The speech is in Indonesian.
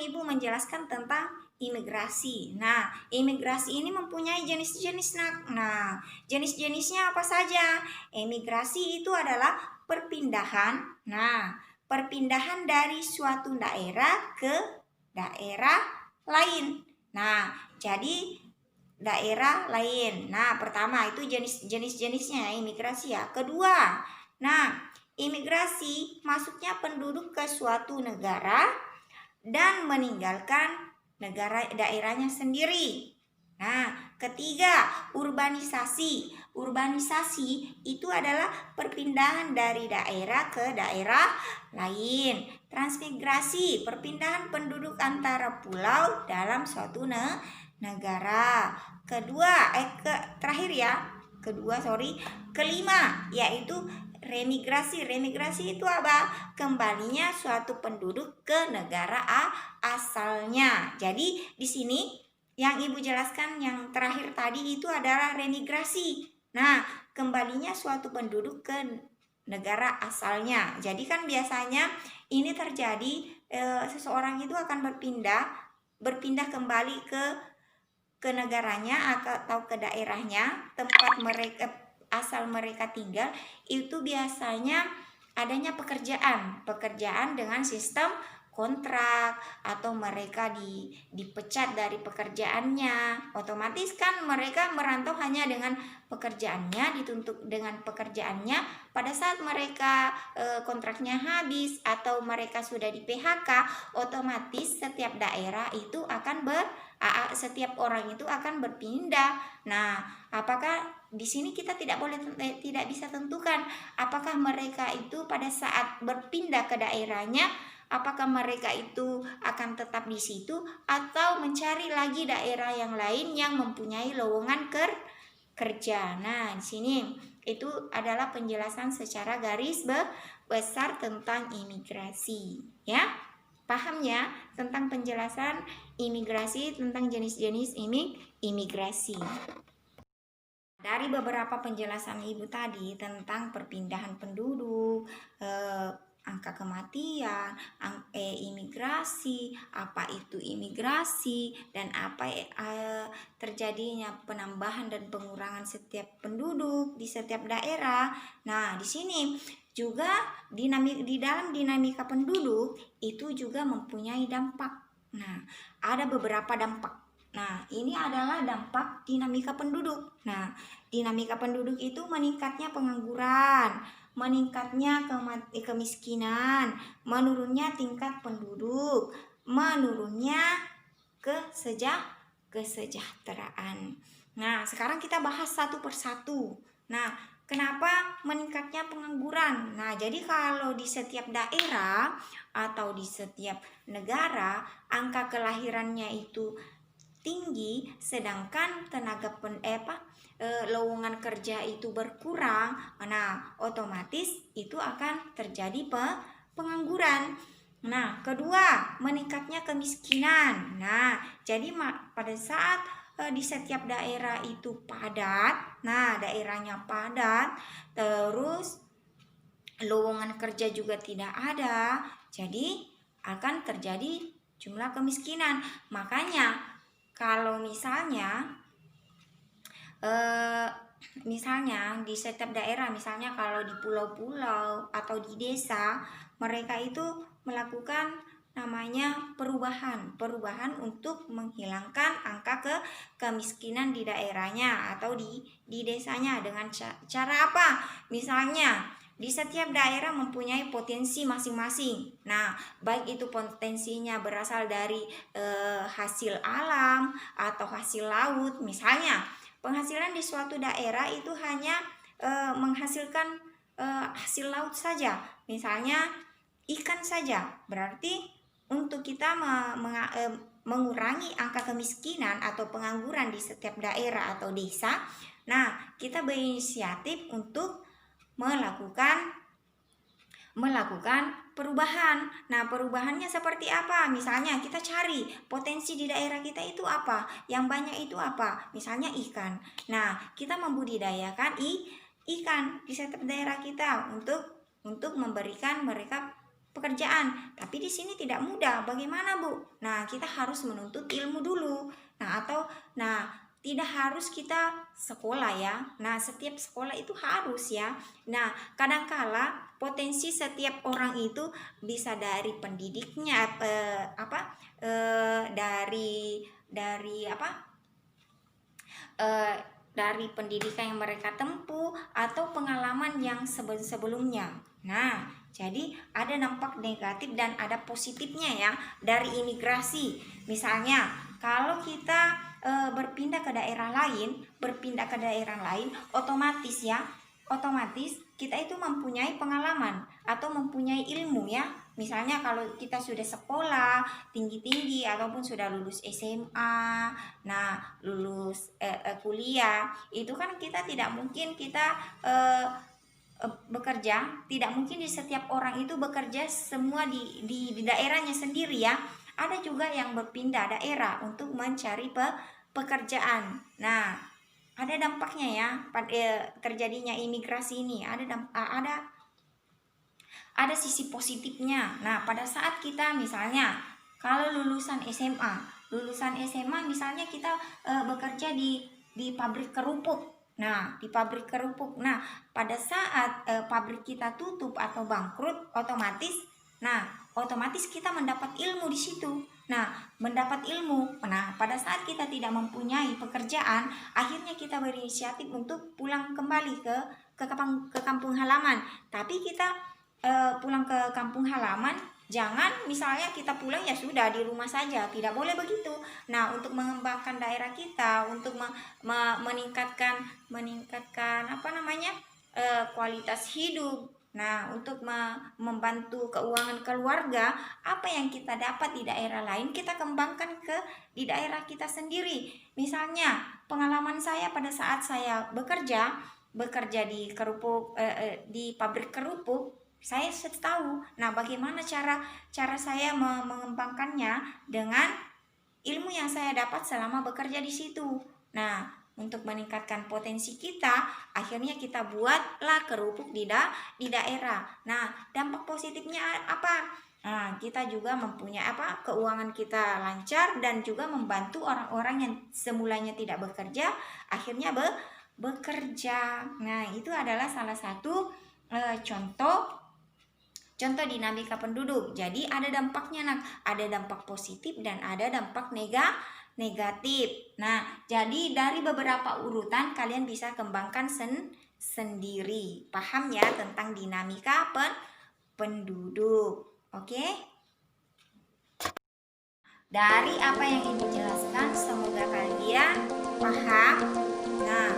Ibu menjelaskan tentang imigrasi. Nah, imigrasi ini mempunyai jenis-jenis. Nah, jenis-jenisnya apa saja? Imigrasi itu adalah perpindahan. Nah, perpindahan dari suatu daerah ke daerah lain. Nah, jadi daerah lain. Nah, pertama itu jenisnya imigrasi ya. Kedua, nah, imigrasi masuknya penduduk ke suatu negara dan meninggalkan negara daerahnya sendiri. Nah, ketiga, urbanisasi. Urbanisasi itu adalah perpindahan dari daerah ke daerah lain. Transmigrasi, perpindahan penduduk antara pulau dalam suatu negara. Kelima, yaitu remigrasi. Remigrasi itu apa? Kembalinya suatu penduduk ke negara asalnya. Jadi di sini yang Ibu jelaskan yang terakhir tadi itu adalah remigrasi. Nah, kembalinya suatu penduduk ke negara asalnya. Jadi kan biasanya ini terjadi seseorang itu akan berpindah kembali ke negaranya atau ke daerahnya, tempat mereka asal mereka tinggal. Itu biasanya adanya pekerjaan dengan sistem kontrak, atau mereka dipecat dari pekerjaannya. Otomatis kan mereka merantau hanya dengan pekerjaannya, dituntut dengan pekerjaannya. Pada saat mereka kontraknya habis atau mereka sudah di PHK, otomatis setiap daerah itu akan setiap orang itu akan berpindah. Nah, apakah di sini kita tidak bisa tentukan apakah mereka itu pada saat berpindah ke daerahnya, apakah mereka itu akan tetap di situ atau mencari lagi daerah yang lain yang mempunyai lowongan kerja. Nah, di sini itu adalah penjelasan secara garis besar tentang imigrasi, ya. Paham ya tentang penjelasan imigrasi, tentang jenis-jenis imigrasi. Dari beberapa penjelasan Ibu tadi tentang perpindahan penduduk, angka kematian, imigrasi, apa itu imigrasi, dan apa terjadinya penambahan dan pengurangan setiap penduduk di setiap daerah. Nah, di sini juga di dalam dinamika penduduk itu juga mempunyai dampak. Nah, ada beberapa dampak. Nah, ini adalah dampak dinamika penduduk. Nah, dinamika penduduk itu meningkatnya pengangguran, meningkatnya kemiskinan, menurunnya tingkat penduduk, menurunnya kesejahteraan. Nah, sekarang kita bahas satu persatu. Nah, kenapa meningkatnya pengangguran? Nah, jadi kalau di setiap daerah atau di setiap negara angka kelahirannya itu tinggi, sedangkan lowongan kerja itu berkurang, nah otomatis itu akan terjadi pengangguran. Nah, kedua, meningkatnya kemiskinan. Nah, jadi pada saat di setiap daerah itu padat, nah daerahnya padat, terus lowongan kerja juga tidak ada, jadi akan terjadi jumlah kemiskinan. Makanya kalau misalnya di setiap daerah, misalnya kalau di pulau-pulau atau di desa, mereka itu melakukan namanya perubahan untuk menghilangkan angka kemiskinan di daerahnya atau di desanya. Dengan cara apa? Misalnya di setiap daerah mempunyai potensi masing-masing. Nah, baik itu potensinya berasal dari hasil alam atau hasil laut. Misalnya, penghasilan di suatu daerah itu hanya menghasilkan hasil laut saja. Misalnya ikan saja. Berarti untuk kita mengurangi angka kemiskinan atau pengangguran di setiap daerah atau desa, nah kita berinisiatif untuk melakukan perubahan. Nah, perubahannya seperti apa? Misalnya kita cari potensi di daerah kita itu apa, yang banyak itu apa, misalnya ikan. Nah, kita membudidayakan ikan di setiap daerah kita untuk memberikan mereka pekerjaan. Tapi di sini tidak mudah. Bagaimana, Bu? Nah, kita harus menuntut ilmu dulu. Tidak harus kita sekolah ya. Nah, setiap sekolah itu harus ya. Nah, kadangkala potensi setiap orang itu bisa dari pendidiknya dari pendidikan yang mereka tempuh atau pengalaman yang sebelumnya. Nah, jadi ada dampak negatif dan ada positifnya ya dari imigrasi. Misalnya, kalau kita berpindah ke daerah lain, otomatis kita itu mempunyai pengalaman atau mempunyai ilmu ya. Misalnya kalau kita sudah sekolah tinggi-tinggi ataupun sudah lulus SMA, nah lulus kuliah, itu kan kita tidak mungkin kita bekerja, tidak mungkin di setiap orang itu bekerja semua di daerahnya sendiri ya. Ada juga yang berpindah daerah untuk mencari pekerjaan. Nah, ada dampaknya ya pada terjadinya imigrasi ini. Ada sisi positifnya. Nah, pada saat kita misalnya kalau lulusan SMA misalnya kita bekerja di pabrik kerupuk. Nah, di pabrik kerupuk. Nah, pada saat pabrik kita tutup atau bangkrut, otomatis kita mendapat ilmu di situ. Nah, mendapat ilmu. Nah, pada saat kita tidak mempunyai pekerjaan, akhirnya kita berinisiatif untuk pulang kembali ke kampung halaman. Tapi kita pulang ke kampung halaman, jangan misalnya kita pulang ya sudah di rumah saja, tidak boleh begitu. Nah, untuk mengembangkan daerah kita, untuk meningkatkan kualitas hidup. Nah, untuk membantu keuangan keluarga, apa yang kita dapat di daerah lain kita kembangkan di daerah kita sendiri. Misalnya, pengalaman saya pada saat saya bekerja di pabrik kerupuk, saya tahu. Nah, bagaimana cara saya mengembangkannya dengan ilmu yang saya dapat selama bekerja di situ. Nah, untuk meningkatkan potensi kita, akhirnya kita buatlah kerupuk di daerah. Nah, dampak positifnya apa? Nah, kita juga mempunyai keuangan kita lancar dan juga membantu orang-orang yang semulanya tidak bekerja, akhirnya bekerja. Nah, itu adalah salah satu contoh dinamika penduduk. Jadi ada dampaknya, ada dampak positif dan ada dampak negatif. Nah, jadi dari beberapa urutan kalian bisa kembangkan sendiri. Paham ya tentang dinamika penduduk. Oke? Dari apa yang Ibu jelaskan, semoga kalian paham. Nah,